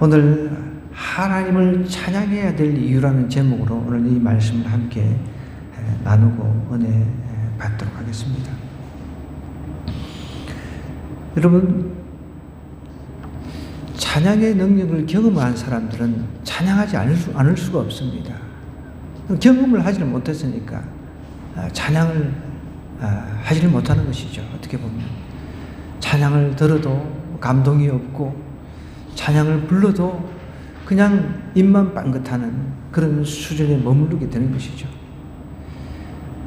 오늘 하나님을 찬양해야 될 이유라는 제목으로 오늘 이 말씀을 함께 나누고 은혜 받도록 하겠습니다. 여러분, 찬양의 능력을 경험한 사람들은 찬양하지 않을 수가 없습니다. 경험을 하지를 못했으니까 찬양을 하지를 못하는 것이죠. 어떻게 보면 찬양을 들어도 감동이 없고 찬양을 불러도 그냥 입만 빵긋하는 그런 수준에 머무르게 되는 것이죠.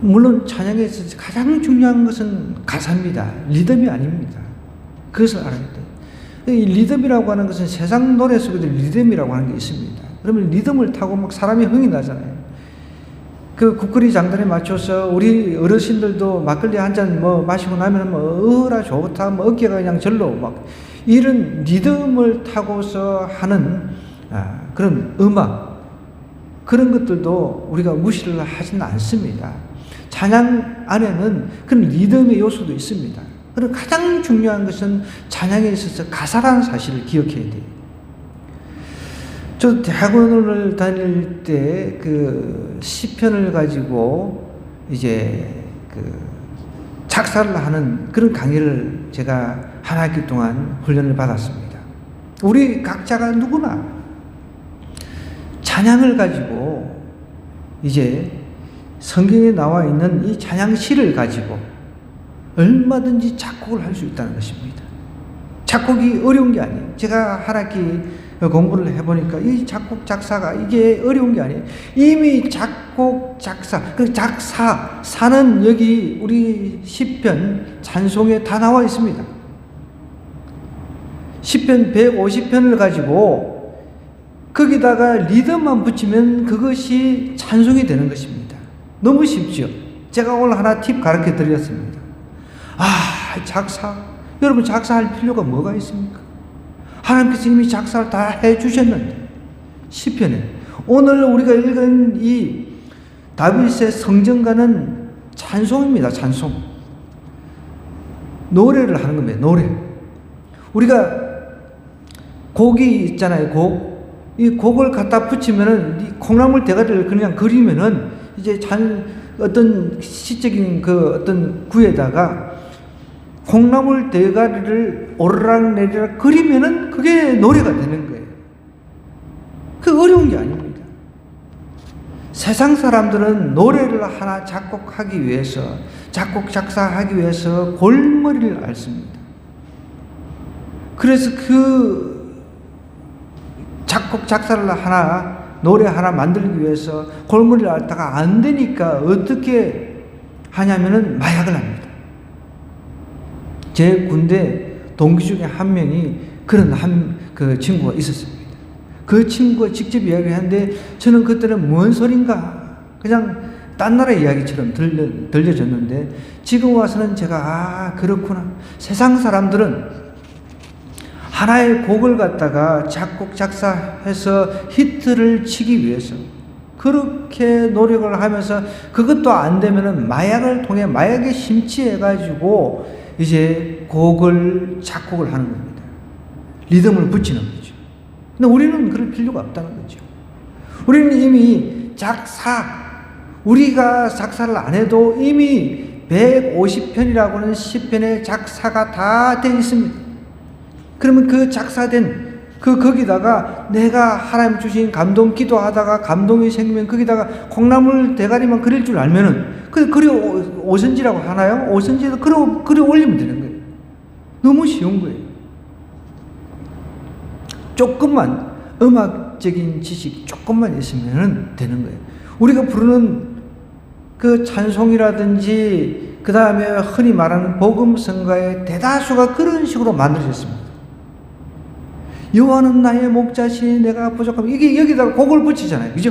물론 찬양에서 가장 중요한 것은 가사입니다. 리듬이 아닙니다. 그것을 알아야 돼요. 이 리듬이라고 하는 것은 세상 노래 속에도 리듬이라고 하는 게 있습니다. 그러면 리듬을 타고 막 사람이 흥이 나잖아요. 그 국거리 장단에 맞춰서 우리 어르신들도 막걸리 한 잔 마시고 나면 어라 좋다, 어깨가 그냥 절로 막 이런 리듬을 타고서 하는 그런 음악, 그런 것들도 우리가 무시를 하지는 않습니다. 찬양 안에는 그런 리듬의 요소도 있습니다. 그리고 가장 중요한 것은 찬양에 있어서 가사라는 사실을 기억해야 돼요. 저 대학원을 다닐 때 그 시편을 가지고 이제 그 작사를 하는 그런 강의를 제가 한 학기 동안 훈련을 받았습니다. 우리 각자가 누구나 찬양을 가지고 이제 성경에 나와 있는 이 찬양시를 가지고 얼마든지 작곡을 할 수 있다는 것입니다. 작곡이 어려운 게 아니에요. 제가 한 학기 공부를 해보니까 이 작곡, 작사가 이게 어려운 게 아니에요. 이미 작곡, 작사, 그 사는 여기 우리 시편, 찬송에 다 나와 있습니다. 시편 150편을 가지고 거기다가 리듬만 붙이면 그것이 찬송이 되는 것입니다. 너무 쉽죠? 제가 오늘 하나 팁 가르쳐 드렸습니다. 작사. 여러분, 작사할 필요가 뭐가 있습니까? 하나님께서 이미 작사를 다 해주셨는데, 시편에. 오늘 우리가 읽은 이 다윗의 성전가는 찬송입니다, 찬송. 노래를 하는 겁니다, 노래. 우리가 곡이 있잖아요, 곡. 이 곡을 갖다 붙이면은, 이 콩나물 대가리를 그냥 그리면은, 이제 어떤 시적인 그 어떤 구에다가 콩나물 대가리를 오르락내리락 그리면은 그게 노래가 되는 거예요. 그 어려운 게 아닙니다. 세상 사람들은 노래를 하나 작곡하기 위해서, 작곡, 작사하기 위해서 골머리를 앓습니다. 그래서 그 작곡, 작사를 하나, 노래 하나 만들기 위해서 골머리를 앓다가 안 되니까 어떻게 하냐면은 마약을 합니다. 제 군대 동기 중에 한 명이 그런 그 친구가 있었습니다. 그 친구가 직접 이야기를 하는데 저는 그때는 뭔 소린가 그냥 딴 나라 이야기처럼 들려졌는데 지금 와서는 제가 그렇구나. 세상 사람들은 하나의 곡을 갖다가 작곡 작사해서 히트를 치기 위해서 그렇게 노력을 하면서 그것도 안 되면은 마약을 통해 마약에 심취해가지고 이제 곡을 작곡을 하는 겁니다. 리듬을 붙이는 거죠. 근데 우리는 그럴 필요가 없다는 거죠. 우리는 이미 우리가 작사를 안 해도 이미 150편이라고 하는 시편의 작사가 다 되어 있습니다. 그러면 그 작사된 거기다가 내가 하나님 주신 감동 기도하다가 감동이 생기면 거기다가 콩나물 대가리만 그릴 줄 알면은 그려 오선지라고 하나요? 오선지에서 그려 올리면 되는 거예요. 너무 쉬운 거예요. 조금만 음악적인 지식 조금만 있으면 되는 거예요. 우리가 부르는 그 찬송이라든지 그 다음에 흔히 말하는 복음성가의 대다수가 그런 식으로 만들어졌습니다. 여호와는 나의 목자시니 내가 부족하면 이게 여기다가 곡을 붙이잖아요. 그죠?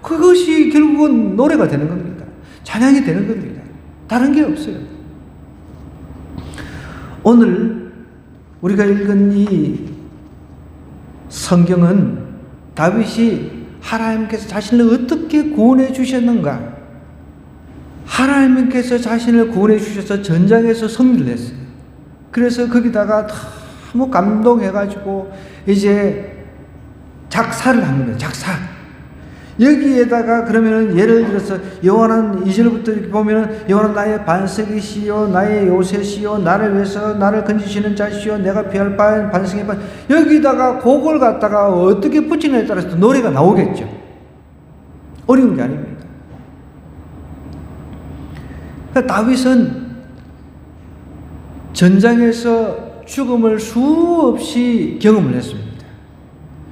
그것이 결국은 노래가 되는 겁니다. 찬양이 되는 겁니다. 다른 게 없어요. 오늘 우리가 읽은 이 성경은 다윗이 하나님께서 자신을 어떻게 구원해 주셨는가, 하나님께서 자신을 구원해 주셔서 전장에서 승리를 했어요. 그래서 거기다가 너무 감동해가지고 이제 작사를 한 겁니다. 작사. 여기에다가 그러면은 예를 들어서 여호와는 2절부터 이렇게 보면은 여호와는 나의 반석이시요 나의 요새시요 나를 위해서 나를 건지시는 자시요 내가 피할 바엔 반석의 반. 여기다가 그걸 갖다가 어떻게 붙이느냐에 따라서 노래가 나오겠죠. 어려운 게 아닙니다. 그러니까 다윗은 전장에서 죽음을 수없이 경험을 했습니다.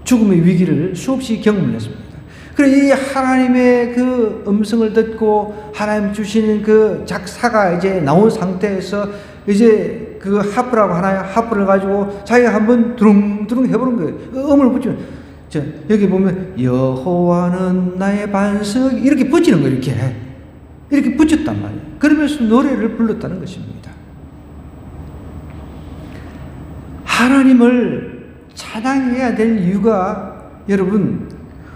죽음의 위기를 수없이 경험을 했습니다. 그래, 이 하나님의 그 음성을 듣고 하나님 주시는 그 작사가 이제 나온 상태에서 이제 그 하프라고 하나요? 하프를 가지고 자기가 한번 두릉두릉 해보는 거예요. 음을 붙이면. 자, 여기 보면 여호와는 나의 반석 이렇게 붙이는 거예요. 이렇게 붙였단 말이에요. 그러면서 노래를 불렀다는 것입니다. 하나님을 찬양해야 될 이유가 여러분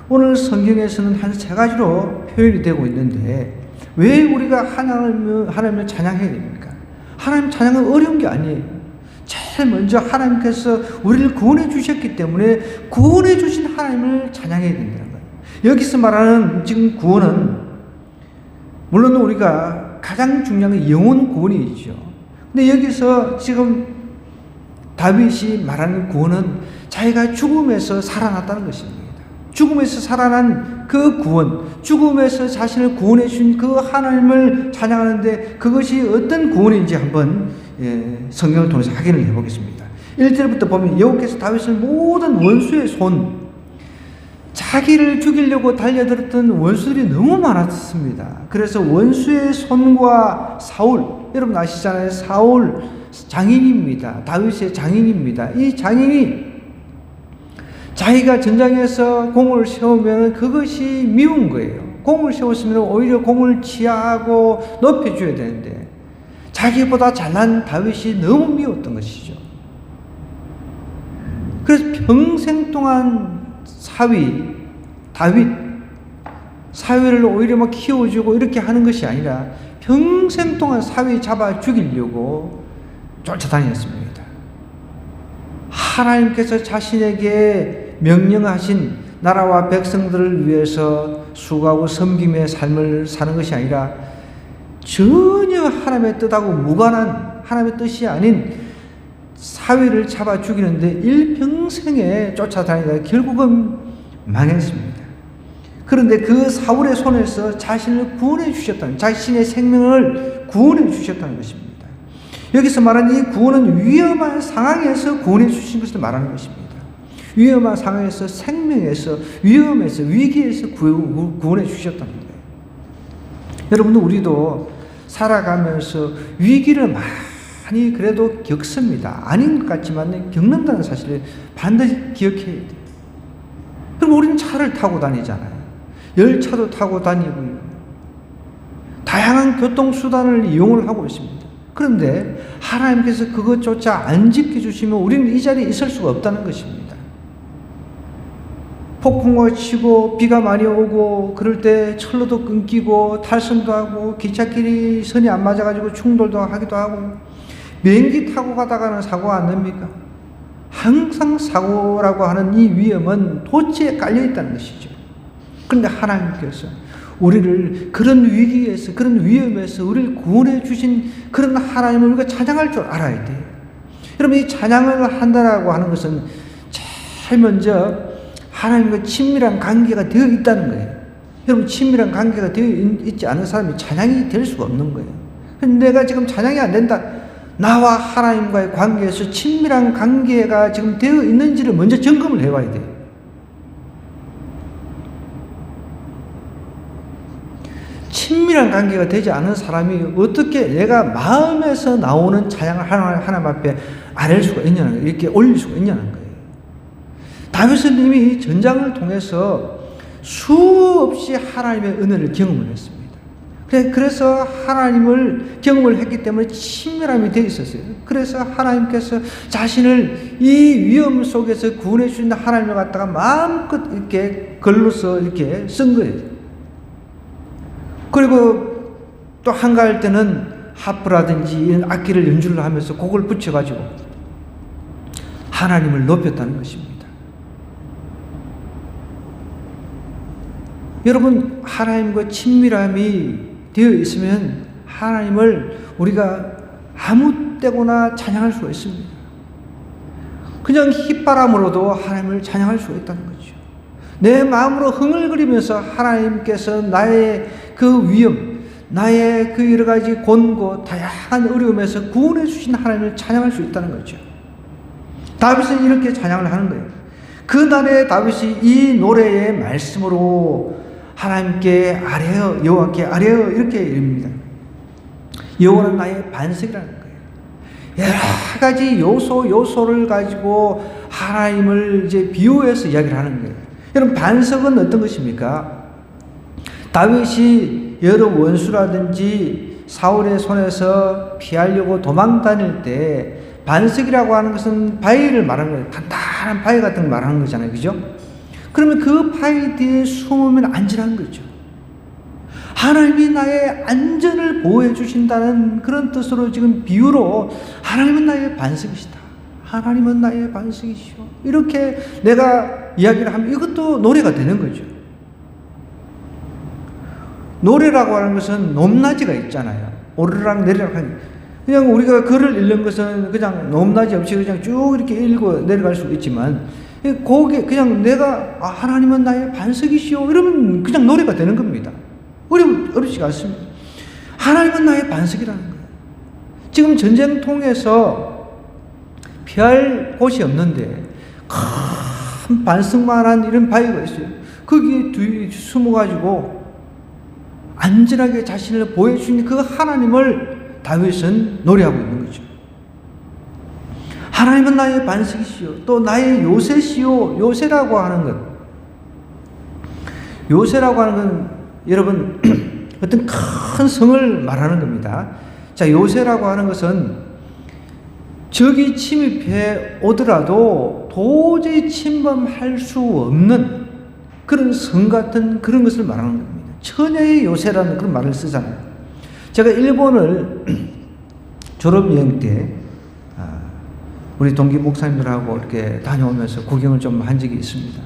오늘 성경에서는 한 3가지로 표현이 되고 있는데 왜 우리가 하나님을 찬양해야 됩니까? 하나님 찬양은 어려운 게 아니에요. 제일 먼저 하나님께서 우리를 구원해 주셨기 때문에 구원해 주신 하나님을 찬양해야 된다는 거예요. 여기서 말하는 지금 구원은 물론 우리가 가장 중요한 건 영혼 구원이죠. 근데 여기서 지금 다윗이 말하는 구원은 자기가 죽음에서 살아났다는 것입니다. 죽음에서 살아난 그 구원, 죽음에서 자신을 구원해 주신 그 하나님을 찬양하는데 그것이 어떤 구원인지 한번 성경을 통해서 확인을 해보겠습니다. 1절부터 보면 여호와께서 다윗을 모든 원수의 손, 자기를 죽이려고 달려들었던 원수들이 너무 많았습니다. 그래서 원수의 손과 사울, 여러분 아시잖아요. 사울 장인입니다. 다윗의 장인입니다. 이 장인이 자기가 전장에서 공을 세우면 그것이 미운 거예요. 공을 세웠으면 오히려 공을 치하하고 높여줘야 되는데 자기보다 잘난 다윗이 너무 미웠던 것이죠. 그래서 평생 동안 다윗 사위를 오히려 막 키워주고 이렇게 하는 것이 아니라 평생 동안 사위 잡아 죽이려고 쫓아다녔습니다. 하나님께서 자신에게 명령하신 나라와 백성들을 위해서 수고하고 섬김의 삶을 사는 것이 아니라 전혀 하나님의 뜻하고 무관한 하나님의 뜻이 아닌 사위를 잡아 죽이는데 일평생에 쫓아다니다가 결국은 망했습니다. 그런데 그 사울의 손에서 자신을 구원해 주셨다는, 자신의 생명을 구원해 주셨다는 것입니다. 여기서 말하는 이 구원은 위험한 상황에서 구원해 주신 것을 말하는 것입니다. 위험한 상황에서, 생명에서, 위험에서, 위기에서 구원해 주셨다는 거예요. 여러분들 우리도 살아가면서 위기를 많이 그래도 겪습니다. 아닌 것 같지만 겪는다는 사실을 반드시 기억해야 돼요. 그럼 우리는 차를 타고 다니잖아요. 열차도 타고 다니고요. 다양한 교통수단을 이용을 하고 있습니다. 그런데 하나님께서 그것조차 안 지켜주시면 우리는 이 자리에 있을 수가 없다는 것입니다. 폭풍우가 치고 비가 많이 오고 그럴 때 철로도 끊기고 탈선도 하고 기찻길이 선이 안 맞아가지고 충돌도 하기도 하고 비행기 타고 가다가는 사고가 안 납니까? 항상 사고라고 하는 이 위험은 도처에 깔려있다는 것이죠. 그런데 하나님께서 우리를 그런 위기에서, 그런 위험에서 우리를 구원해 주신 그런 하나님을 우리가 찬양할 줄 알아야 돼요. 여러분, 이 찬양을 한다라고 하는 것은 제일 먼저 하나님과 친밀한 관계가 되어 있다는 거예요. 여러분, 친밀한 관계가 되어 있지 않은 사람이 찬양이 될 수가 없는 거예요. 내가 지금 찬양이 안 된다. 나와 하나님과의 관계에서 친밀한 관계가 지금 되어 있는지를 먼저 점검을 해봐야 돼요. 친밀한 관계가 되지 않은 사람이 어떻게 내가 마음에서 나오는 찬양을 하나님 앞에 아랠 수가 있냐는 거예요. 이렇게 올릴 수가 있냐는 거예요. 다윗은 이미 전장을 통해서 수없이 하나님의 은혜를 경험을 했습니다. 그래서 하나님을 경험을 했기 때문에 친밀함이 되어 있었어요. 그래서 하나님께서 자신을 이 위험 속에서 구원해 주신 하나님을 갖다가 마음껏 이렇게 글로서 이렇게 쓴 거예요. 그리고 또 한가할 때는 하프라든지 이런 악기를 연주를 하면서 곡을 붙여가지고 하나님을 높였다는 것입니다. 여러분, 하나님과 친밀함이 되어 있으면 하나님을 우리가 아무 때거나 찬양할 수가 있습니다. 그냥 휘바람으로도 하나님을 찬양할 수가 있다는 거죠. 내 마음으로 흥얼거리면서 하나님께서 나의 그 위험, 나의 그 여러 가지 곤고, 다양한 어려움에서 구원해 주신 하나님을 찬양할 수 있다는 거죠. 다윗은 이렇게 찬양을 하는 거예요. 그날에 다윗이 이 노래의 말씀으로 하나님께 아뢰어, 여호와께 아뢰어 이렇게 이릅니다. 여호와는 나의 반석이라는 거예요. 여러 가지 요소를 가지고 하나님을 이제 비유해서 이야기를 하는 거예요. 여러분, 반석은 어떤 것입니까? 다윗이 여러 원수라든지 사울의 손에서 피하려고 도망 다닐 때 반석이라고 하는 것은 바위를 말하는 거예요. 단단한 바위 같은 걸 말하는 거잖아요. 그죠? 그러면 그 바위 뒤에 숨으면 안전한 거죠. 하나님이 나의 안전을 보호해 주신다는 그런 뜻으로 지금 비유로 하나님은 나의 반석이시다. 하나님은 나의 반석이시오. 이렇게 내가 이야기를 하면 이것도 노래가 되는 거죠. 노래라고 하는 것은 높낮이가 있잖아요. 오르락 내리락 하는. 그냥 우리가 글을 읽는 것은 그냥 높낮이 없이 그냥 쭉 이렇게 읽고 내려갈 수 있지만, 거기에 그냥 내가 하나님은 나의 반석이시오 이러면 그냥 노래가 되는 겁니다. 어렵지가 않습니다. 하나님은 나의 반석이라는 거예요. 지금 전쟁통에서 피할 곳이 없는데 큰 반석만한 이런 바위가 있어요. 거기에 뒤에 숨어가지고 안전하게 자신을 보여주는 그 하나님을 다윗은 노래하고 있는 거죠. 하나님은 나의 반석이시오. 또 나의 요새시오. 요새라고 하는 것. 요새라고 하는 건 여러분 어떤 큰 성을 말하는 겁니다. 자, 요새라고 하는 것은 적이 침입해 오더라도 도저히 침범할 수 없는 그런 성 같은 그런 것을 말하는 겁니다. 처녀의 요새라는 그런 말을 쓰잖아요. 제가 일본을 졸업여행 때 우리 동기 목사님들하고 이렇게 다녀오면서 구경을 좀 한 적이 있습니다.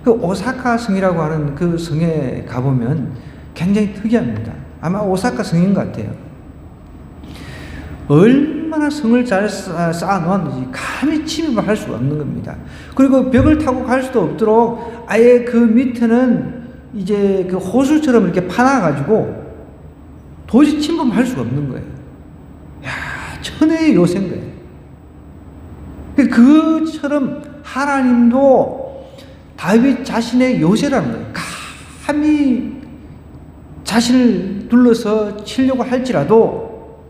그 오사카 성이라고 하는 그 성에 가보면 굉장히 특이합니다. 아마 오사카 성인 것 같아요. 얼마나 성을 잘 쌓아놓았는지 감히 침입을 할 수가 없는 겁니다. 그리고 벽을 타고 갈 수도 없도록 아예 그 밑에는 이제 그 호수처럼 이렇게 파놔가지고 도저히 침범할 수가 없는 거예요. 야, 천혜의 요새인 거예요. 그처럼 하나님도 다윗 자신의 요새라는 거예요. 감히 자신을 둘러서 치려고 할지라도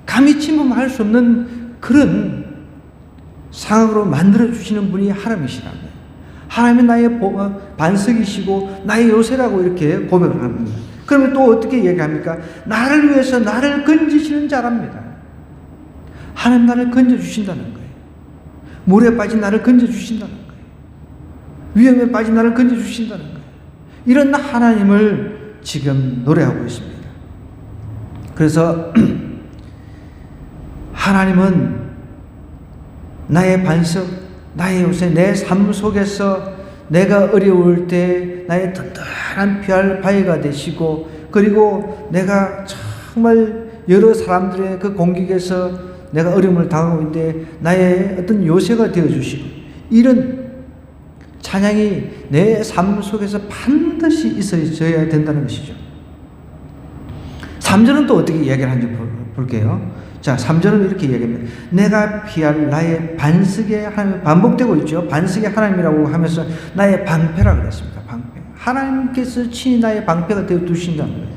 감히 침범할 수 없는 그런 상황으로 만들어주시는 분이 하나님이시라는 거예요. 하나님은 나의 반석이시고 나의 요새라고 이렇게 고백을 합니다. 그러면 또 어떻게 얘기합니까? 나를 위해서 나를 건지시는 자랍니다. 하나님 나를 건져주신다는 거예요. 물에 빠진 나를 건져주신다는 거예요. 위험에 빠진 나를 건져주신다는 거예요. 이런 하나님을 지금 노래하고 있습니다. 그래서 하나님은 나의 반석, 나의 요새, 내 삶 속에서 내가 어려울 때 나의 든든한 피할 바위가 되시고, 그리고 내가 정말 여러 사람들의 그 공격에서 내가 어려움을 당하고 있는데 나의 어떤 요새가 되어주시고, 이런 찬양이 내 삶 속에서 반드시 있어져야 된다는 것이죠. 3절은 또 어떻게 이야기를 하는지 볼게요. 자, 3절은 이렇게 이야기합니다. 내가 피할 나의 반석의 하나님, 반복되고 있죠. 반석의 하나님이라고 하면서 나의 방패라 그랬습니다. 방패. 하나님께서 친히 나의 방패가 되어 두신다는 거예요.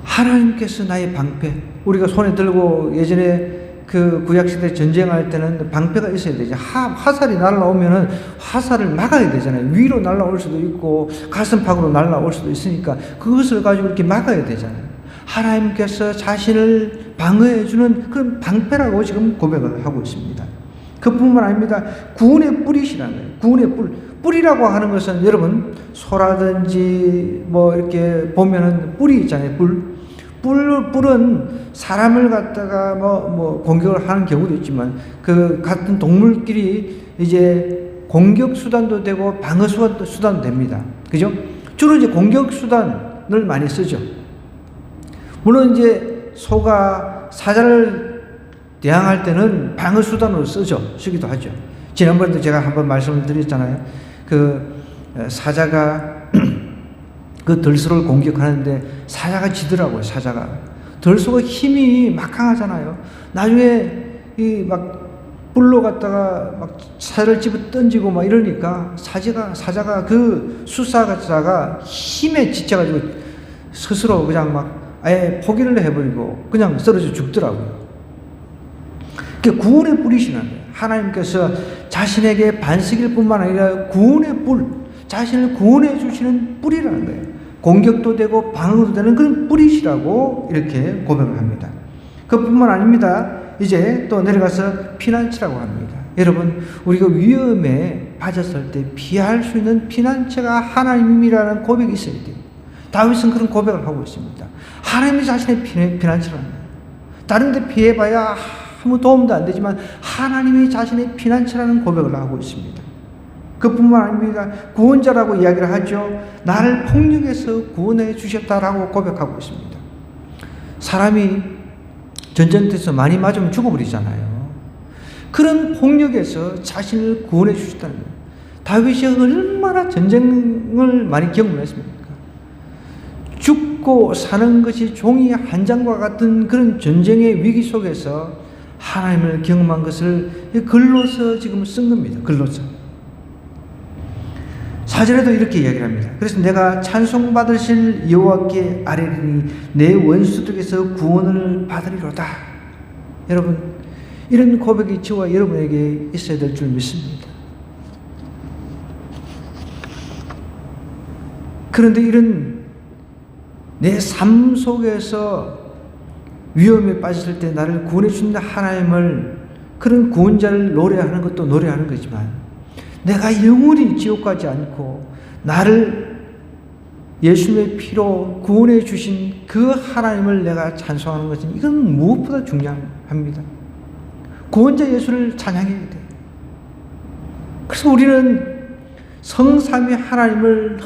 하나님께서 나의 방패. 우리가 손에 들고 예전에 그 구약시대 전쟁할 때는 방패가 있어야 되죠. 화살이 날라오면은 화살을 막아야 되잖아요. 위로 날라올 수도 있고 가슴팍으로 날라올 수도 있으니까 그것을 가지고 이렇게 막아야 되잖아요. 하나님께서 자신을 방어해주는 그런 방패라고 지금 고백을 하고 있습니다. 그뿐만 아닙니다. 구원의 뿌리시라는 거예요. 구원의 뿔. 뿔이라고 하는 것은 여러분 소라든지 뭐 이렇게 보면은 뿔이 있잖아요. 뿔은 사람을 갖다가 뭐 공격을 하는 경우도 있지만 그 같은 동물끼리 이제 공격 수단도 되고 방어 수단도 됩니다. 그죠? 주로 이제 공격 수단을 많이 쓰죠. 물론 이제 소가 사자를 대항할 때는 방어 수단으로 쓰기도 하죠. 지난번에도 제가 한번 말씀을 드렸잖아요. 그 사자가 그 들소를 공격하는데 사자가 지더라고요. 사자가 들소가 힘이 막강하잖아요. 나중에 이 막 불로 갖다가 막 사자를 집어 던지고 막 이러니까 사자가 그 수사자가 힘에 지쳐가지고 스스로 그냥 막 아예 포기를 해버리고 그냥 쓰러져 죽더라고요. 그게 구원의 불이시라는 거예요. 하나님께서 자신에게 반석일 뿐만 아니라 구원의 불, 자신을 구원해 주시는 불이라는 거예요. 공격도 되고 방어도 되는 그런 불이시라고 이렇게 고백을 합니다. 그뿐만 아닙니다. 이제 또 내려가서 피난처라고 합니다. 여러분, 우리가 위험에 빠졌을 때 피할 수 있는 피난처가 하나님이라는 고백이 있어야 돼요. 다윗은 그런 고백을 하고 있습니다. 하나님이 자신의 피난처라는 거예요. 다른 데 피해봐야 아무 도움도 안 되지만 하나님이 자신의 피난처라는 고백을 하고 있습니다. 그뿐만 아닙니다. 구원자라고 이야기를 하죠. 나를 폭력에서 구원해 주셨다라고 고백하고 있습니다. 사람이 전쟁터에서 많이 맞으면 죽어버리잖아요. 그런 폭력에서 자신을 구원해 주셨다는 거예요. 다윗이 얼마나 전쟁을 많이 경험했습니까? 죽고 사는 것이 종이 한 장과 같은 그런 전쟁의 위기 속에서 하나님을 경험한 것을 글로서 지금 쓴 겁니다. 글로서. 4절에도 이렇게 이야기를 합니다. 그래서 내가 찬송받으실 여호와께 아뢰리니 내 원수들에게서 구원을 받으리로다. 여러분, 이런 고백이 저와 여러분에게 있어야 될 줄 믿습니다. 그런데 이런 내 삶 속에서 위험에 빠졌을 때 나를 구원해 주신다 하나님을, 그런 구원자를 노래하는 것도 노래하는 거지만 내가 영원히 지옥 가지 않고 나를 예수님의 피로 구원해 주신 그 하나님을 내가 찬송하는 것은 이건 무엇보다 중요합니다. 구원자 예수를 찬양해야 돼요. 그래서 우리는 성삼위 하나님을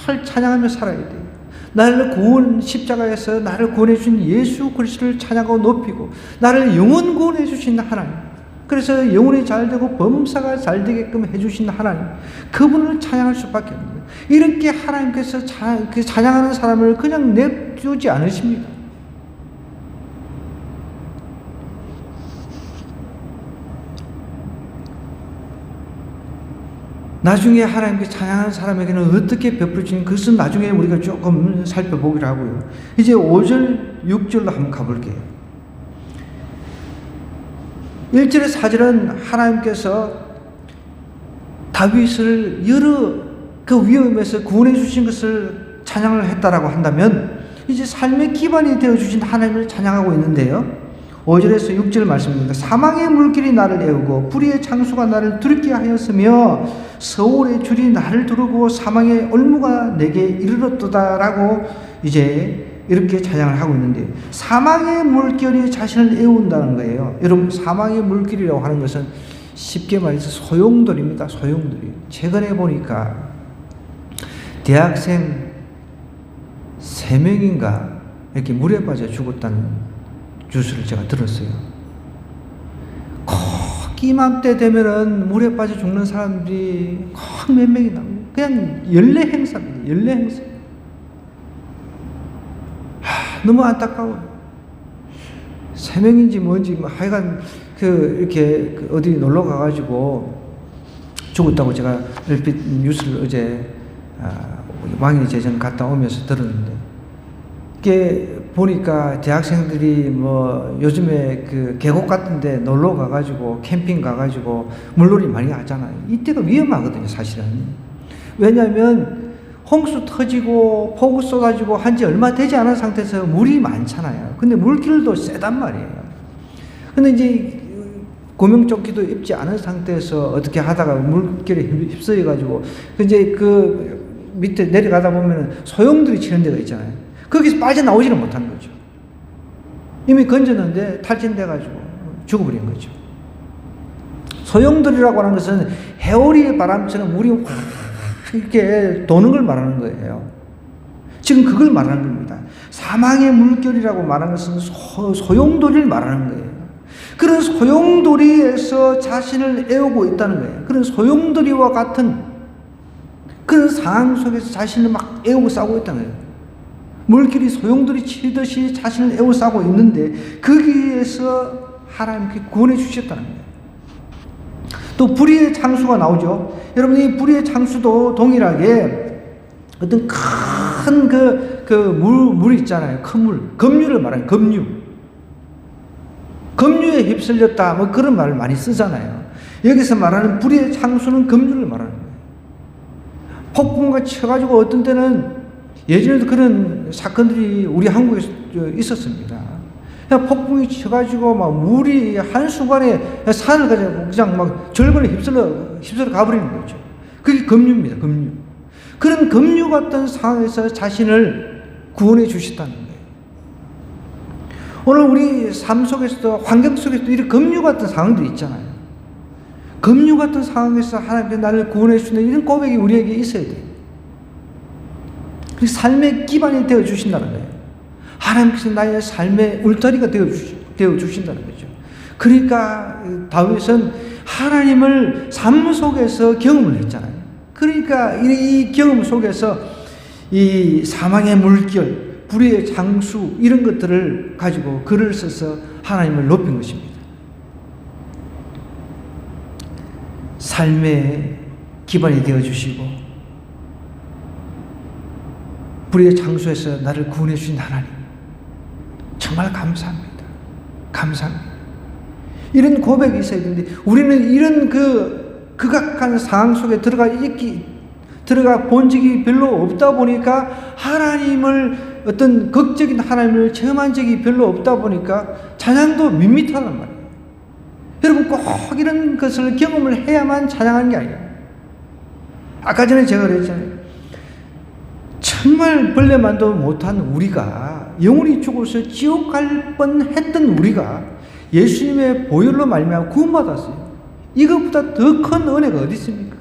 늘 찬양하며 살아야 돼요. 나를 십자가에서 나를 구원해 주신 예수 그리스도를 찬양하고 높이고 나를 영원 구원해 주신 하나님, 그래서 영혼이 잘 되고 범사가 잘 되게끔 해주신 하나님, 그분을 찬양할 수밖에 없는 거예요. 이렇게 하나님께서 찬양하는 사람을 그냥 내두지 않으십니다. 나중에 하나님께 찬양하는 사람에게는 어떻게 베풀어지는 그것은 나중에 우리가 조금 살펴보기로 하고요. 이제 5절, 6절로 한번 가볼게요. 1절에 4절은 하나님께서 다윗을 여러 그 위험에서 구원해 주신 것을 찬양을 했다라고 한다면 이제 삶의 기반이 되어 주신 하나님을 찬양하고 있는데요. 5절에서 6절 말씀입니다. 사망의 물길이 나를 애우고 불의의 창수가 나를 두렵게 하였으며 서울의 줄이 나를 두르고 사망의 올무가 내게 이르렀도다라고 이제 이렇게 찬양을 하고 있는데, 사망의 물결이 자신을 애운다는 거예요. 여러분, 사망의 물길이라고 하는 것은 쉽게 말해서 소용돌이입니다. 소용돌이. 최근에 보니까 대학생 3명인가 이렇게 물에 빠져 죽었다는 뉴스를 제가 들었어요. 꼭 이맘때 되면은 물에 빠져 죽는 사람들이 꼭 몇 명이 나옵니다. 그냥 연례 행사입니다. 연례 행사. 너무 안타까워요. 3명인지 뭔지 뭐 하여간 이렇게 어디 놀러 가가지고 죽었다고 제가 얼핏 뉴스를 어제 왕이 제전 갔다 오면서 들었는데, 이게 보니까 대학생들이 뭐 요즘에 계곡 같은데 놀러 가가지고 캠핑 가가지고 물놀이 많이 하잖아요. 이때가 위험하거든요, 사실은. 왜냐하면 홍수 터지고 폭우 쏟아지고 한지 얼마 되지 않은 상태에서 물이 많잖아요. 근데 물길도 세단 말이에요. 근데 이제 구명조끼도 입지 않은 상태에서 어떻게 하다가 물길에 휩쓸려가지고 이제 밑에 내려가다 보면은 소용돌이 치는 데가 있잖아요. 거기서 빠져나오지는 못하는 거죠. 이미 건졌는데 탈진돼가지고 죽어버린 거죠. 소용돌이라고 하는 것은 해오리의 바람처럼 물이 확 이렇게 도는 걸 말하는 거예요. 지금 그걸 말하는 겁니다. 사망의 물결이라고 말하는 것은 소용돌이를 말하는 거예요. 그런 소용돌이에서 자신을 애우고 있다는 거예요. 그런 소용돌이와 같은 그런 상황 속에서 자신을 막 애우고 싸우고 있다는 거예요. 물길이 소용돌이 치듯이 자신을 애우고 싸우고 있는데 거기에서 하나님께 구원해 주셨다는 거예요. 또 불의의 창수가 나오죠. 여러분, 이 불의의 창수도 동일하게 어떤 큰 물 있잖아요. 큰 물. 급류를 말해요. 급류에 휩쓸렸다. 뭐 그런 말을 많이 쓰잖아요. 여기서 말하는 불의의 창수는 급류를 말하는 거예요. 폭풍과 쳐가지고 어떤 때는 예전에도 그런 사건들이 우리 한국에 있었습니다. 그냥 폭풍이 쳐가지고 막 물이 한순간에 산을 가지고 그냥 막 절반에 휩쓸려 가버리는 거죠. 그게 급류입니다. 급류. 그런 급류 같은 상황에서 자신을 구원해 주셨다는 거예요. 오늘 우리 삶 속에서도 환경 속에서도 이런 급류 같은 상황들이 있잖아요. 급류 같은 상황에서 하나님께서 나를 구원해 주시는 이런 고백이 우리에게 있어야 돼요. 그 삶의 기반이 되어 주신다는 거예요. 하나님께서 나의 삶의 울타리가 되어 주신다는 거죠. 그러니까 다윗은 하나님을 삶 속에서 경험을 했잖아요. 그러니까 이 경험 속에서 이 사망의 물결, 불의의 장수 이런 것들을 가지고 글을 써서 하나님을 높인 것입니다. 삶의 기반이 되어 주시고 불의의 장수에서 나를 구원해 주신 하나님, 정말 감사합니다. 감사합니다. 이런 고백이 있어야 되는데 우리는 이런 극악한 상황 속에 들어가 본 적이 별로 없다 보니까 하나님을 어떤 극적인 하나님을 체험한 적이 별로 없다 보니까 찬양도 밋밋하단 말이에요. 여러분, 꼭 이런 것을 경험을 해야만 찬양하는 게 아니에요. 아까 전에 제가 그랬잖아요. 정말 벌레만도 못한 우리가, 영원히 죽어서 지옥 갈 뻔했던 우리가 예수님의 보혈로 말미암아 구원받았어요. 이것보다 더 큰 은혜가 어디 있습니까?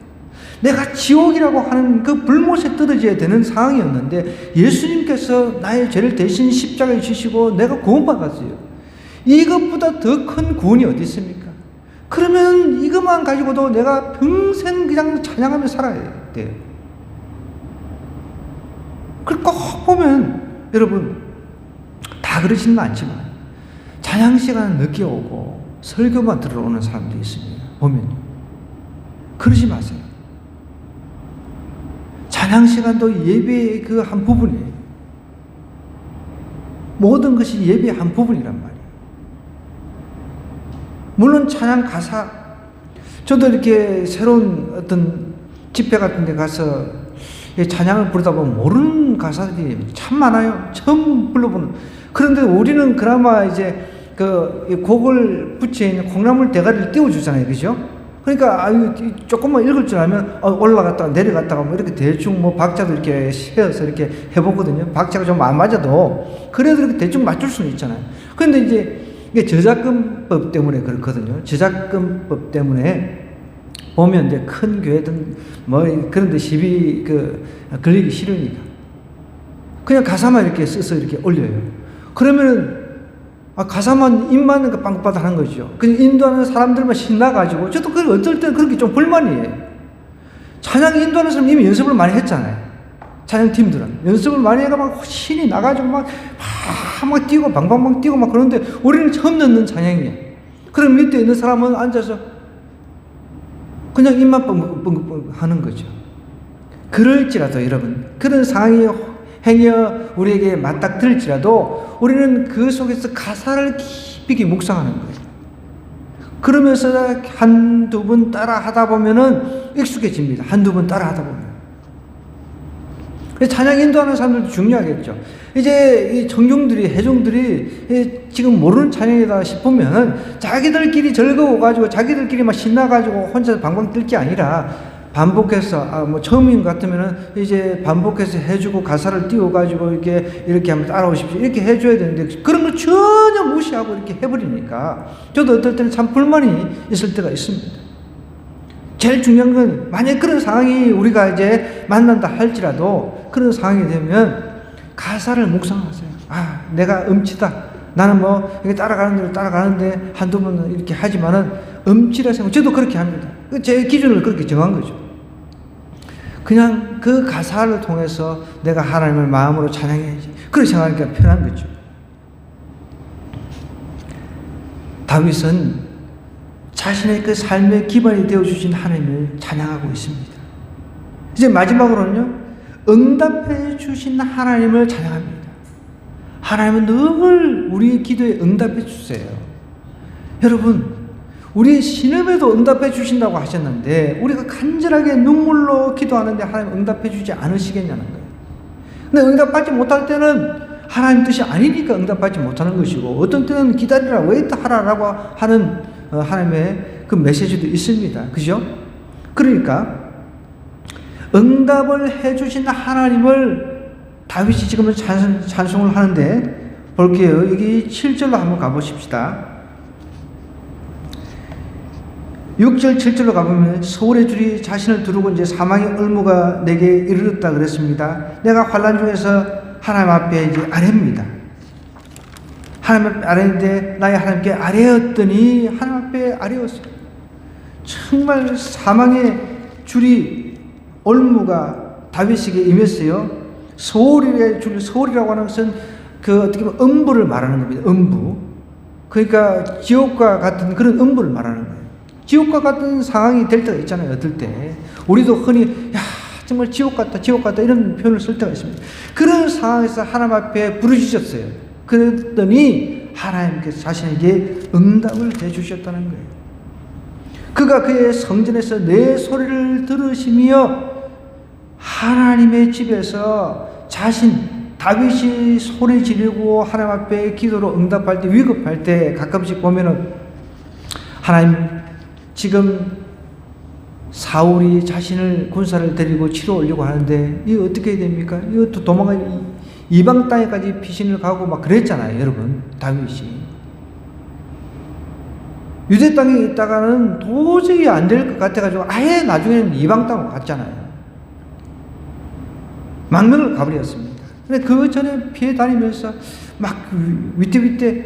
내가 지옥이라고 하는 그 불못에 떨어져야 되는 상황이었는데 예수님께서 나의 죄를 대신 십자가에 지시고 내가 구원받았어요. 이것보다 더 큰 구원이 어디 있습니까? 그러면 이것만 가지고도 내가 평생 그냥 찬양하며 살아야 돼요. 그걸 꼭 보면 여러분 다 그러지는 않지만 찬양 시간은 늦게 오고 설교만 들어오는 사람들이 있습니다. 보면요. 그러지 마세요. 찬양 시간도 예배의 그 한 부분이에요. 모든 것이 예배의 한 부분이란 말이에요. 물론 찬양 가사, 저도 이렇게 새로운 어떤 집회 같은 데 가서 찬양을 부르다 보면 모르는 가사들이 참 많아요. 처음 불러보는. 그런데 우리는 그나마 이제 그 곡을 붙여 있는 콩나물 대가리를 띄워주잖아요. 그죠? 그러니까 조금만 읽을 줄 알면 올라갔다가 내려갔다가 뭐 이렇게 대충 뭐 박자도 이렇게 세어서 이렇게 해보거든요. 박자가 좀 안 맞아도 그래도 이렇게 대충 맞출 수는 있잖아요. 그런데 이제 이게 저작권법 때문에 그렇거든요. 저작권법 때문에 보면 이제 큰 교회든 뭐 그런데 시비 걸리기 싫으니까 그냥 가사만 이렇게 써서 이렇게 올려요. 그러면은 가사만 입만 빵긋빵긋 하는 거죠. 그냥 인도하는 사람들만 신나가지고 저도 어떨 때는 그렇게 좀 불만이에요. 찬양 인도하는 사람 이미 연습을 많이 했잖아요. 찬양팀들은 연습을 많이 해가 막 신이 나가지고 막 뛰고 방방방 뛰고 막 그러는데 우리는 처음 듣는 찬양이에요. 그럼 밑에 있는 사람은 앉아서 그냥 입만 뻥뻥뻥 하는 거죠. 그럴지라도 여러분, 그런 상황이 행여 우리에게 맞닥뜨릴지라도 우리는 그 속에서 가사를 깊이 묵상하는 거예요. 그러면서 한두 번 따라 하다 보면은 익숙해집니다. 한두 번 따라 하다 보면. 찬양 인도하는 사람들도 중요하겠죠. 이제 이 청중들이, 회중들이 지금 모르는 찬양이다 싶으면 자기들끼리 즐거워가지고 자기들끼리 막 신나가지고 혼자 방방 뜰 게 아니라 반복해서, 뭐 처음인 것 같으면은 이제 반복해서 해주고 가사를 띄워가지고 이렇게 한번 따라오십시오. 이렇게 해줘야 되는데 그런 걸 전혀 무시하고 이렇게 해버리니까 저도 어떨 때는 참 불만이 있을 때가 있습니다. 제일 중요한 건 만약 그런 상황이 우리가 이제 만난다 할지라도 그런 상황이 되면 가사를 묵상하세요. 아, 내가 음치다. 나는 뭐 이렇게 따라가는 대로 따라가는데 한두 번은 이렇게 하지만은 음치라 생각. 저도 그렇게 합니다. 제 기준을 그렇게 정한 거죠. 그냥 그 가사를 통해서 내가 하나님을 마음으로 찬양해야지. 그렇게 생각하니까 편한 거죠. 다윗은 자신의 그 삶의 기반이 되어주신 하나님을 찬양하고 있습니다. 이제 마지막으로는요, 응답해 주신 하나님을 찬양합니다. 하나님은 늘 우리의 기도에 응답해 주세요. 여러분, 우리의 신음에도 응답해 주신다고 하셨는데 우리가 간절하게 눈물로 기도하는데 하나님 응답해 주지 않으시겠냐는 거예요. 근데 응답받지 못할 때는 하나님 뜻이 아니니까 응답받지 못하는 것이고, 어떤 때는 기다리라, 웨이트하라라고 하는 하나님의 그 메시지도 있습니다. 그죠? 그러니까 응답을 해주신 하나님을 다윗이 지금은 찬송을 하는데 볼게요. 여기 7절로 한번 가보십시다. 6절 7절로 가보면 서울의 줄이 자신을 두르고 이제 사망의 얼무가 내게 이르렀다 그랬습니다. 내가 환난 중에서 하나님 앞에 이제 아래입니다. 하나님 앞에 아래인데 나의 하나님께 아래였더니 하나님 앞에 아래였어요. 정말 사망의 줄이 얼무가 다윗에게 임했어요. 서울의 줄, 서울이라고 하는 것은 그 어떻게 보면 음부를 말하는 겁니다. 음부. 그러니까 지옥과 같은 그런 음부를 말하는 거예요. 지옥과 같은 상황이 될 때가 있잖아요. 어떨 때 우리도 흔히 야 정말 지옥 같다 지옥 같다 이런 표현을 쓸 때가 있습니다. 그런 상황에서 하나님 앞에 부르짖었어요. 그랬더니 하나님께서 자신에게 응답을 해주셨다는 거예요. 그가 그의 성전에서 내 소리를 들으시며 하나님의 집에서 다윗이 소리 지르고 하나님 앞에 기도로 응답할 때, 위급할 때 가끔씩 보면은 하나님 지금 사울이 자신을 군사를 데리고 치러 오려고 하는데 이거 어떻게 해야 됩니까? 이것도 도망가 이방 땅에까지 피신을 가고 막 그랬잖아요, 여러분. 다윗이 유대 땅에 있다가는 도저히 안 될 것 같아가지고 아예 나중에는 이방 땅으로 갔잖아요. 망명을 가버렸습니다. 근데 그 전에 피해 다니면서 막 위태위태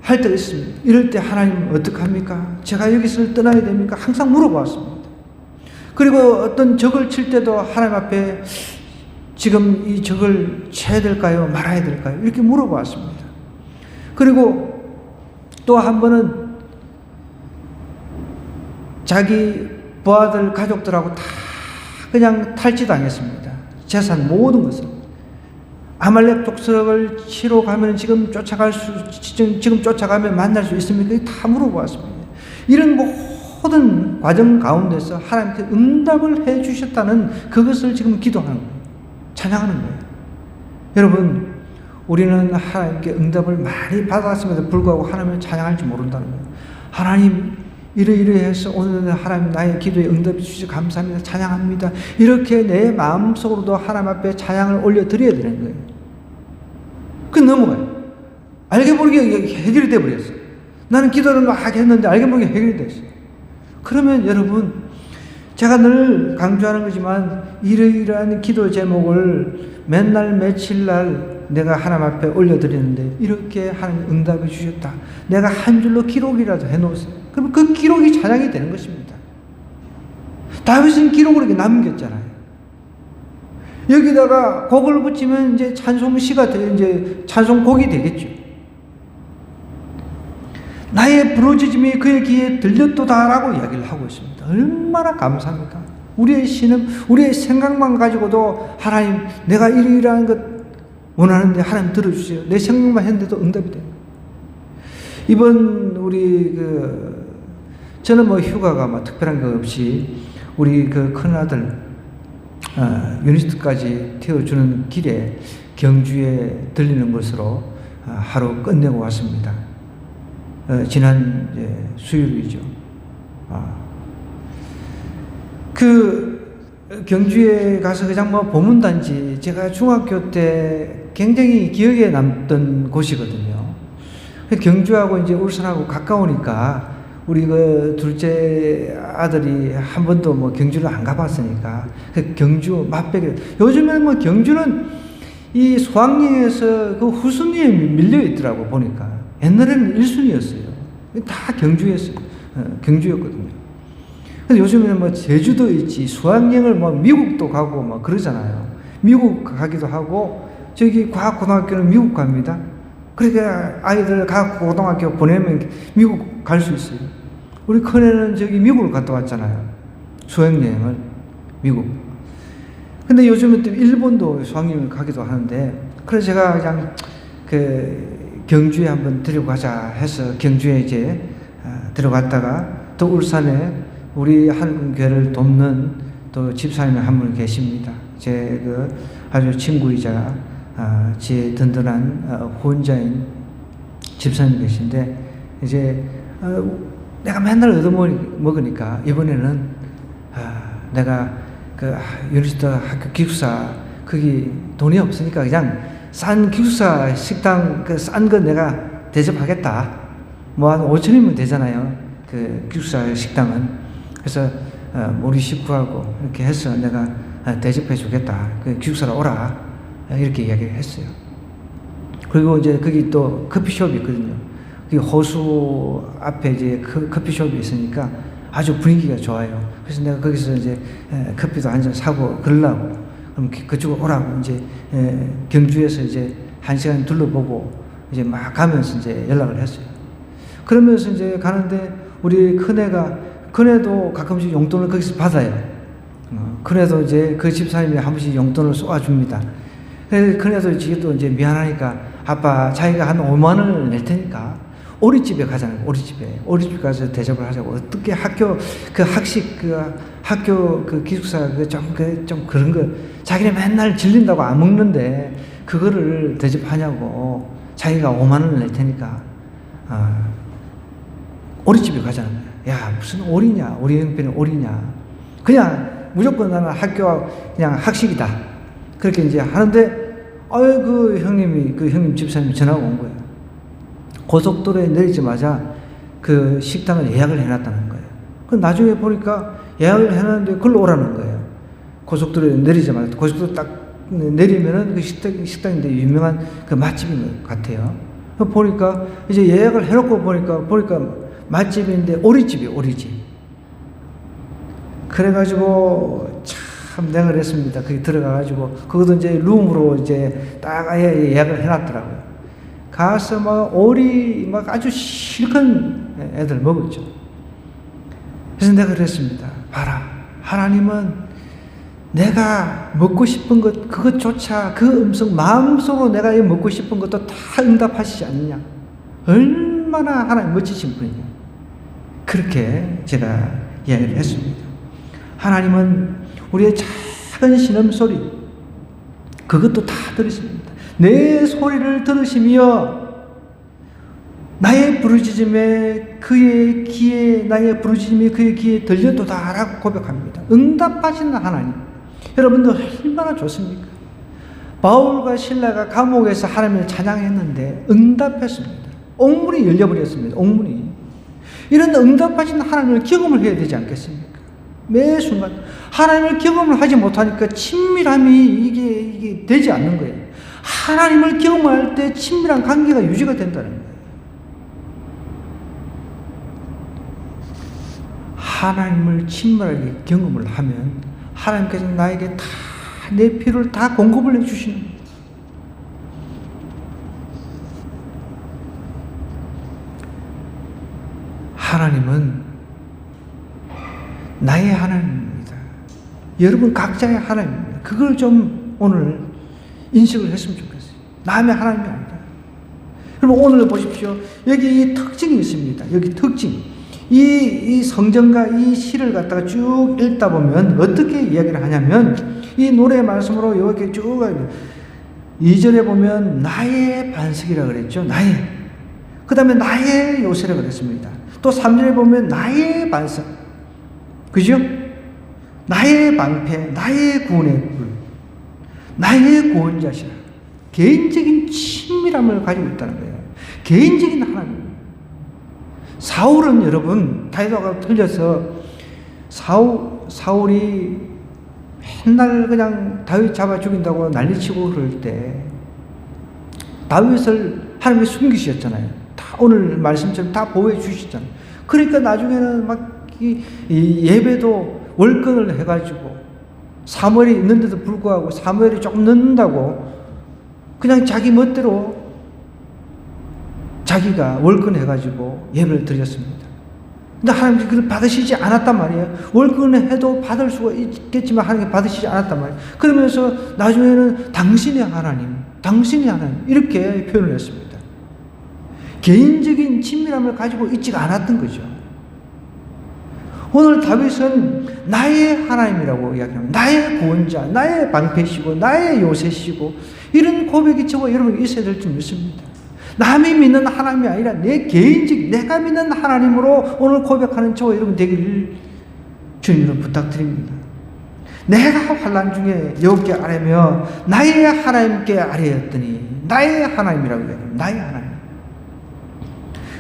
할 때가 있습니다. 이럴 때 하나님 어떡합니까? 제가 여기서 떠나야 됩니까? 항상 물어봤습니다. 그리고 어떤 적을 칠 때도 하나님 앞에 지금 이 적을 쳐야 될까요? 말아야 될까요? 이렇게 물어봤습니다. 그리고 또 한 번은 자기 부하들 가족들하고 다 그냥 탈취당했습니다. 재산 모든 것을. 아말렉 족속을 치러 가면 지금 쫓아가면 만날 수 있습니까? 다 물어보았습니다. 이런 모든 과정 가운데서 하나님께 응답을 해 주셨다는 그것을 지금 기도하는 거예요. 찬양하는 거예요. 여러분, 우리는 하나님께 응답을 많이 받았음에도 불구하고 하나님을 찬양할지 모른다는 거예요. 하나님, 이러이러해서 오늘 하나님 나의 기도에 응답해 주셔서 감사합니다. 찬양합니다. 이렇게 내 마음속으로도 하나님 앞에 찬양을 올려드려야 되는 거예요. 그 넘어가요. 알게 모르게 해결이 돼버렸어요. 나는 기도를 막 했는데 알게 모르게 해결이 됐어요. 그러면 여러분, 제가 늘 강조하는 거지만 이러이러한 기도 제목을 맨날 며칠날 내가 하나님 앞에 올려드리는데 이렇게 하나님 응답해 주셨다. 내가 한 줄로 기록이라도 해놓으세요. 그럼 그 기록이 찬양이 되는 것입니다. 다윗은 기록으로 이렇게 남겼잖아요. 여기다가 곡을 붙이면 이제 찬송시가 이제 찬송곡이 되겠죠. 나의 부르짖음이 그의 귀에 들렸도다라고 이야기를 하고 있습니다. 얼마나 감사합니까? 우리의 신음, 우리의 생각만 가지고도 하나님, 내가 이러이러한 것 원하는데 하나님 들어주세요. 내 생각만 했는데도 응답이 돼요. 이번 우리 저는 뭐 휴가가 뭐 특별한 거 없이 우리 큰아들 유니스트까지 태워주는 길에 경주에 들리는 것으로 하루 끝내고 왔습니다. 지난 수요일이죠. 경주에 가서 그냥 뭐 보문단지, 제가 중학교 때 굉장히 기억에 남던 곳이거든요. 경주하고 이제 울산하고 가까우니까 우리 그 둘째 아들이 한 번도 뭐 경주를 안 가봤으니까 그 경주 맛배기. 요즘에는 뭐 경주는 이 수학여행에서 그 후순위에 밀려 있더라고 보니까. 옛날에는 1순위였어요. 다 경주였어요. 경주였거든요. 근데 요즘에는 뭐 제주도 있지, 수학여행을 뭐 미국도 가고 뭐 그러잖아요. 미국 가기도 하고, 저기 과학고등학교는 미국 갑니다. 그러니까 아이들 과학고등학교 보내면 미국 갈 수 있어요. 우리 큰애는 저기 미국을 갔다 왔잖아요. 수학여행을, 미국. 근데 요즘은 또 일본도 수학여행을 가기도 하는데, 그래서 제가 그냥 그 경주에 한번 데려가자 해서 경주에 이제 들어갔다가 또 울산에 우리 한국교회를 돕는 또 집사님이 한 분 계십니다. 제 그 아주 친구이자 제 든든한 후원자인 집사님 계신데, 이제 내가 맨날 얻어먹으니까 이번에는 내가 그 유니스트 학교 기숙사 거기 돈이 없으니까 그냥 싼 기숙사 식당 그 싼 거 내가 대접하겠다. 뭐 한 5천이면 되잖아요. 그 기숙사 식당은. 그래서 우리 식구하고 이렇게 해서 내가 대접해 주겠다. 그 기숙사로 오라. 이렇게 이야기를 했어요. 그리고 이제 거기 또 커피숍이 있거든요. 그 호수 앞에 이제 커피숍이 있으니까 아주 분위기가 좋아요. 그래서 내가 거기서 이제 커피도 한 잔 사고 그러려고. 그럼 그쪽으로 오라고 이제 경주에서 이제 1시간 둘러보고 이제 막 가면서 이제 연락을 했어요. 그러면서 이제 가는데 우리 큰애도 가끔씩 용돈을 거기서 받아요. 큰애도 이제 그 집사님이 한 번씩 용돈을 쏘아줍니다. 그래서 큰애도 지금도 이제 미안하니까 아빠 자기가 한 5만 원을 낼 테니까 오리집에 가자는, 오리집 가서 대접을 하자고. 어떻게 학교 그 학식 학교 그 기숙사 좀 그런 거 자기네 맨날 질린다고 안 먹는데 그거를 대접하냐고. 자기가 5만 원을 낼 테니까 오리집에 가자는 거야. 야, 무슨 오리냐? 우리 형편은 오리냐? 그냥 무조건 나는 학교 그냥 학식이다. 그렇게 이제 하는데 그 형님 집사님이 전화가 온 거예요. 고속도로에 내리자마자 그 식당을 예약을 해놨다는 거예요. 그 나중에 보니까 예약을 해놨는데 그걸로 오라는 거예요. 고속도로에 내리자마자. 고속도로 딱 내리면은 그 식당인데 유명한 그 맛집인 것 같아요. 보니까 이제 예약을 해놓고 보니까 맛집인데 오리집. 그래가지고 참 냉을 했습니다. 거기 들어가가지고 그것도 이제 룸으로 이제 딱 아예 예약을 해놨더라고요. 가서 막 오리 막 아주 실컷 애들 먹었죠. 그래서 내가 그랬습니다. 봐라, 하나님은 내가 먹고 싶은 것 그것조차 그 음성 마음속으로 내가 먹고 싶은 것도 다 응답하시지 않느냐. 얼마나 하나님 멋지신 분이냐. 그렇게 제가 이야기를 했습니다. 하나님은 우리의 작은 신음소리 그것도 다 들으십니다. 내 소리를 들으시며 나의 부르짖음에 그의 귀에 나의 부르짖음이 그의 귀에 들려도다라고 고백합니다. 응답하시는 하나님. 여러분들 얼마나 좋습니까? 바울과 실라가 감옥에서 하나님을 찬양했는데 응답했습니다. 옥문이 열려버렸습니다. 옥문이. 이런 응답하신 하나님을 경험을 해야 되지 않겠습니까? 매 순간 하나님을 경험을 하지 못하니까 친밀함이 이게 되지 않는 거예요. 하나님을 경험할 때 친밀한 관계가 유지가 된다는 거예요. 하나님을 친밀하게 경험을 하면 하나님께서 나에게 다 내 필요를 다 공급을 해주시는 거예요. 하나님은 나의 하나님입니다. 여러분 각자의 하나님입니다. 그걸 좀 오늘 인식을 했으면 좋겠어요. 남의 하나님이 아니다. 그럼 오늘 보십시오. 여기 이 특징이 있습니다. 여기 특징. 이 성경과 이 시를 갖다가 쭉 읽다 보면 어떻게 이야기를 하냐면 이 노래 말씀으로 이렇게 쭉 2절에 보면 나의 반석이라고 그랬죠. 나의. 그 다음에 나의 요새라고 그랬습니다. 또 3절에 보면 나의 반석. 그죠? 나의 방패, 나의 구원의 굴, 나의 구원자시라. 개인적인 친밀함을 가지고 있다는 거예요. 개인적인 하나님. 사울은 여러분 다윗하고 틀려서 사울이 맨날 그냥 다윗 잡아 죽인다고 난리치고 그럴 때 다윗을 하나님이 숨기셨잖아요. 다 오늘 말씀처럼 다 보호해 주시잖아요. 그러니까 나중에는 막 이 예배도 월권을 해가지고 사무엘이 있는데도 불구하고 사무엘이 조금 늦는다고 그냥 자기 멋대로 자기가 월권해가지고 예배를 드렸습니다. 근데 하나님이 그걸 받으시지 않았단 말이에요. 월권을 해도 받을 수가 있겠지만 하나님이 받으시지 않았단 말이에요. 그러면서 나중에는 당신의 하나님 이렇게 표현을 했습니다. 개인적인 친밀함을 가지고 있지가 않았던 거죠. 오늘 다윗은 나의 하나님이라고 이야기합니다. 나의 구원자, 나의 방패시고 나의 요새시고 이런 고백이 저와 여러분 있어야 될 줄 믿습니다. 남이 믿는 하나님이 아니라 내 개인적 내가 믿는 하나님으로 오늘 고백하는 저와 여러분 되기를 주님으로 부탁드립니다. 내가 환난 중에 여호와께 아뢰며 나의 하나님께 아뢰었더니 나의 하나님이라고 이야기합니다. 나의 하나님.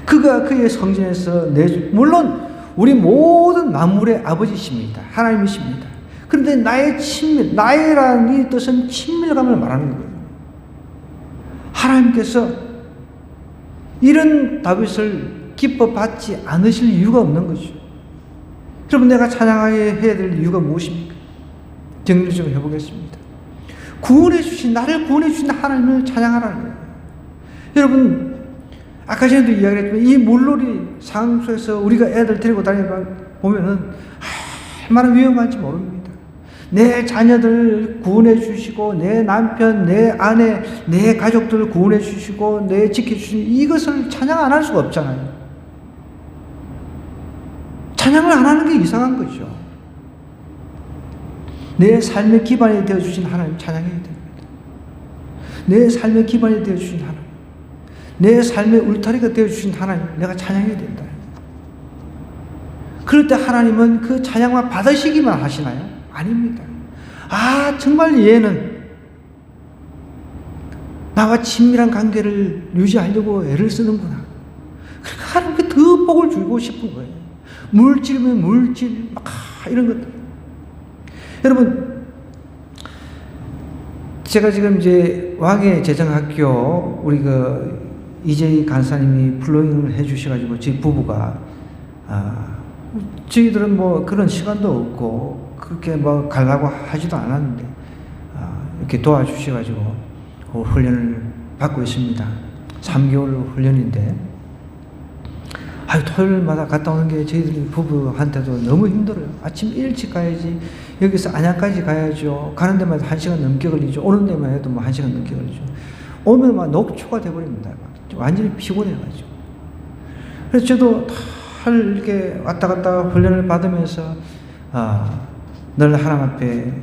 그가 그의 성전에서 물론 우리 모든 만물의 아버지십니다. 하나님이십니다. 그런데 나의 친밀, 나의라는 이 뜻은 친밀감을 말하는 거예요. 하나님께서 이런 다윗을 기뻐 받지 않으실 이유가 없는 거죠. 여러분, 내가 찬양하게 해야 될 이유가 무엇입니까? 정리 좀 해보겠습니다. 나를 구원해 주신 하나님을 찬양하라는 거예요. 여러분, 아까 전에도 이야기를 했지만 이 물놀이 상황 속에서 우리가 애들 데리고 다니보면은 얼마나 위험한지 모릅니다. 내 자녀들 구원해 주시고 내 남편, 내 아내, 내 가족들을 구원해 주시고 내 지켜주시는 이것을 찬양 안 할 수가 없잖아요. 찬양을 안 하는 게 이상한 거죠. 내 삶의 기반이 되어주신 하나님 찬양해야 됩니다. 내 삶의 기반이 되어주신 하나님, 내 삶의 울타리가 되어주신 하나님 내가 찬양해야 된다. 그럴 때 하나님은 그 찬양만 받으시기만 하시나요? 아닙니다. 아, 정말 얘는 나와 친밀한 관계를 유지하려고 애를 쓰는구나. 그러니까 하나님께 더 복을 주고 싶은 거예요. 물질이면 물질, 막 이런 것들. 여러분, 제가 지금 이제 왕의 재정학교 우리 이재희 간사님이 플로잉을 해주셔가지고 저희 부부가 저희들은 뭐 그런 시간도 없고 그렇게 뭐 가려고 하지도 않았는데 이렇게 도와주셔가지고 훈련을 받고 있습니다. 3개월 훈련인데 토요일마다 갔다 오는 게 저희들 부부한테도 너무 힘들어요. 아침 일찍 가야지, 여기서 안양까지 가야죠. 가는 데마다 1시간 넘게 걸리죠. 오는 데만 해도 뭐 1시간 넘게 걸리죠. 오면 막 녹초가 돼버립니다. 완전히 피곤해가지고. 그래서 저도 이렇게 왔다 갔다 훈련을 받으면서 늘 하나님 앞에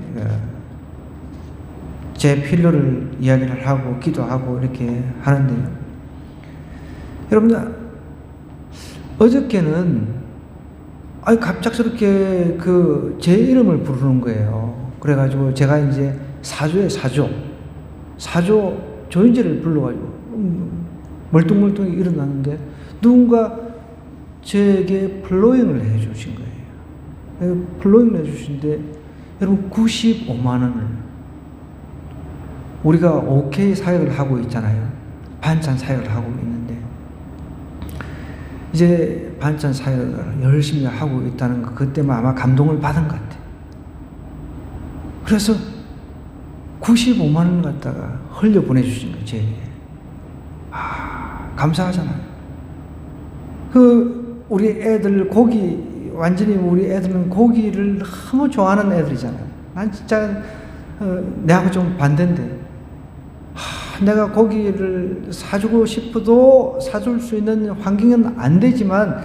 제 필요를 이야기를 하고 기도하고 이렇게 하는데요. 여러분, 어저께는 갑작스럽게 제 이름을 부르는 거예요. 그래가지고 제가 이제 사조 조인재를 불러가지고 멀뚱멀뚱히 일어났는데 누군가 저에게 플로잉을 해주신 거예요. 플로잉을 해주신데 여러분 95만 원을 우리가 OK 사역을 하고 있잖아요. 반찬 사역을 하고 있는데 이제 반찬 사역을 열심히 하고 있다는 거 그때만 아마 감동을 받은 것 같아요. 그래서 95만 원을 갖다가 흘려 보내주신 거예요. 제게. 감사하잖아요. 우리 애들 완전히 우리 애들은 고기를 너무 좋아하는 애들이잖아요. 난 진짜 내하고 좀 반대인데 내가 고기를 사주고 싶어도 사줄 수 있는 환경은 안 되지만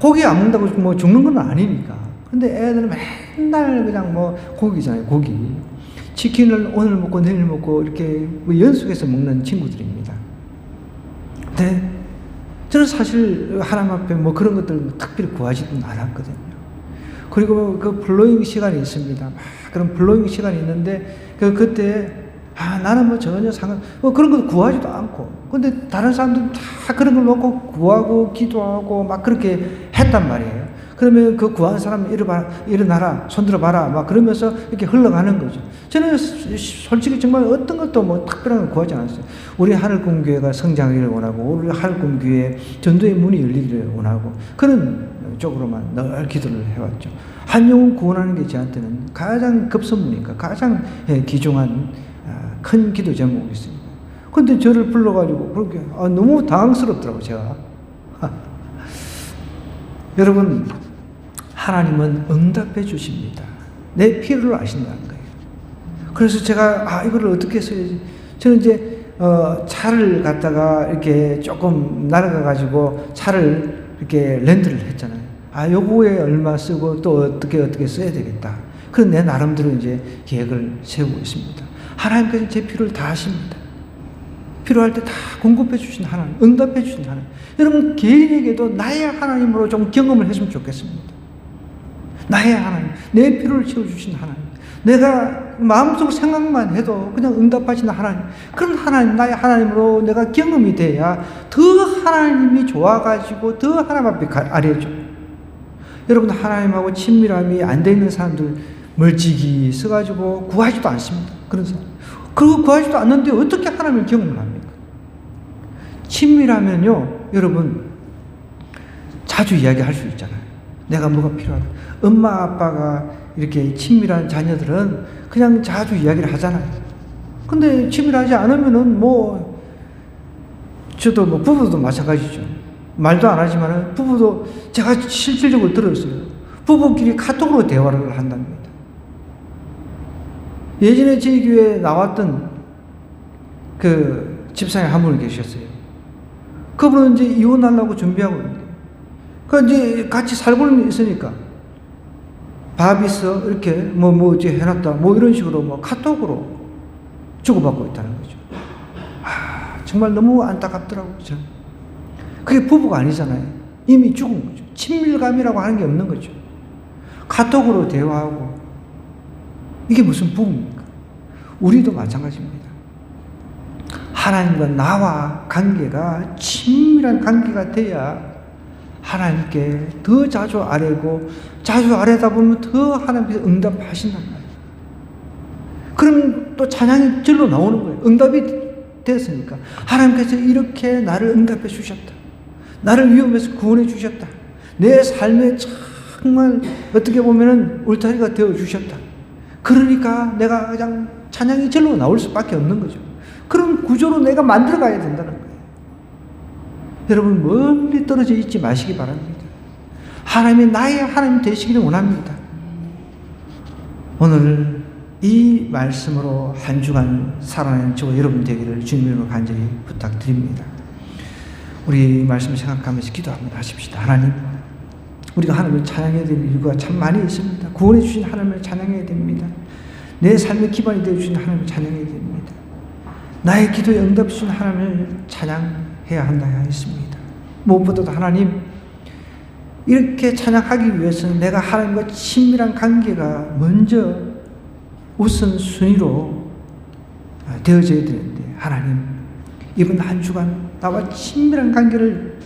고기 안 먹는다고 뭐 죽는 건 아니니까. 근데 애들은 맨날 그냥 뭐 고기잖아요. 고기. 치킨을 오늘 먹고 내일 먹고 이렇게 뭐 연속해서 먹는 친구들입니다. 근데 저는 사실 하나님 앞에 뭐 그런 것들 특별히 구하지도 않았거든요. 그리고 그 블로잉 시간이 있습니다. 그런 블로잉 시간이 있는데 그때 나는 뭐 전혀 그런 거 구하지도 않고. 근데 다른 사람들은 다 그런 걸 놓고 구하고 기도하고 막 그렇게 했단 말이에요. 그러면 그 구한 사람 일어나라, 손들어봐라, 막 그러면서 이렇게 흘러가는 거죠. 저는 솔직히 정말 어떤 것도 뭐 특별한 걸 구하지 않았어요. 우리 하늘꿈교회가 성장하기를 원하고, 우리 하늘꿈교회 전도의 문이 열리기를 원하고, 그런 쪽으로만 늘 기도를 해왔죠. 한 영혼 구원하는 게 저한테는 가장 급선무니까, 가장 귀중한 큰 기도 제목이 있습니다. 근데 저를 불러가지고 그렇게 너무 당황스럽더라고요, 제가. 여러분, 하나님은 응답해 주십니다. 내 필요를 아신다는 거예요. 그래서 제가 이거를 어떻게 써야지? 저는 이제 차를 갖다가 이렇게 조금 날아가가지고 차를 이렇게 렌트를 했잖아요. 요거에 얼마 쓰고 또 어떻게 써야 되겠다. 그런 내 나름대로 이제 계획을 세우고 있습니다. 하나님께서 제 필요를 다 아십니다. 필요할 때 다 공급해 주신 하나님, 응답해 주신 하나님. 여러분, 개인에게도 나의 하나님으로 좀 경험을 했으면 좋겠습니다. 나의 하나님, 내 필요를 채워주신 하나님, 내가 마음속 생각만 해도 그냥 응답하시는 하나님, 그런 하나님, 나의 하나님으로 내가 경험이 돼야 더 하나님이 좋아가지고 더 하나님 앞에 아뢰죠. 여러분, 하나님하고 친밀함이 안 돼 있는 사람들 멀찍이 써가지고 구하지도 않습니다. 그런 사람. 그리고 구하지도 않는데 어떻게 하나님을 경험을 합니까? 친밀하면요, 여러분, 자주 이야기할 수 있잖아요. 내가 뭐가 필요하다. 엄마, 아빠가 이렇게 친밀한 자녀들은 그냥 자주 이야기를 하잖아요. 근데 친밀하지 않으면은 저도 부부도 마찬가지죠. 말도 안 하지만은 부부도 제가 실질적으로 들었어요. 부부끼리 카톡으로 대화를 한답니다. 예전에 저희 교회에 나왔던 그 집사님 한 분 계셨어요. 그분은 이제 이혼하려고 준비하고 있는데, 이제 같이 살고는 있으니까 밥 있어 이렇게 이제 해놨다 이런 식으로 카톡으로 주고받고 있다는 거죠. 정말 너무 안타깝더라고요. 저는. 그게 부부가 아니잖아요. 이미 죽은 거죠. 친밀감이라고 하는 게 없는 거죠. 카톡으로 대화하고, 이게 무슨 부부입니까? 우리도 마찬가지입니다. 하나님과 나와 관계가 친밀한 관계가 돼야 하나님께 더 자주 아뢰고, 자주 아뢰다 보면 더 하나님께서 응답하신단 말이에요. 그럼 또 찬양이 절로 나오는 거예요. 응답이 됐으니까. 하나님께서 이렇게 나를 응답해 주셨다. 나를 위험에서 구원해 주셨다. 내 삶에 정말 어떻게 보면은 울타리가 되어 주셨다. 그러니까 내가 그냥 찬양이 절로 나올 수밖에 없는 거죠. 그런 구조로 내가 만들어 가야 된다는 거예요. 여러분, 멀리 떨어져 있지 마시기 바랍니다. 하나님이 나의 하나님 되시기를 원합니다. 오늘 이 말씀으로 한 주간 살아낸 저와 여러분 되기를 주님으로 간절히 부탁드립니다. 우리 말씀 생각하면서 기도 한번 하십시다. 하나님, 우리가 하나님을 찬양해야 될 이유가 참 많이 있습니다. 구원해 주신 하나님을 찬양해야 됩니다. 내 삶의 기반이 되어 주신 하나님을 찬양해야 됩니다. 나의 기도에 응답 주신 하나님을 찬양해야 한다 했습니다. 무엇보다도 하나님, 이렇게 찬양하기 위해서는 내가 하나님과 친밀한 관계가 먼저 우선순위로 되어져야 되는데, 하나님, 이번 한 주간 나와 친밀한 관계를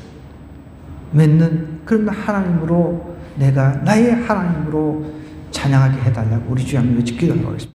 맺는 그런 하나님으로, 내가 나의 하나님으로 찬양하게 해달라고 우리 주 한번 기도하겠습니다.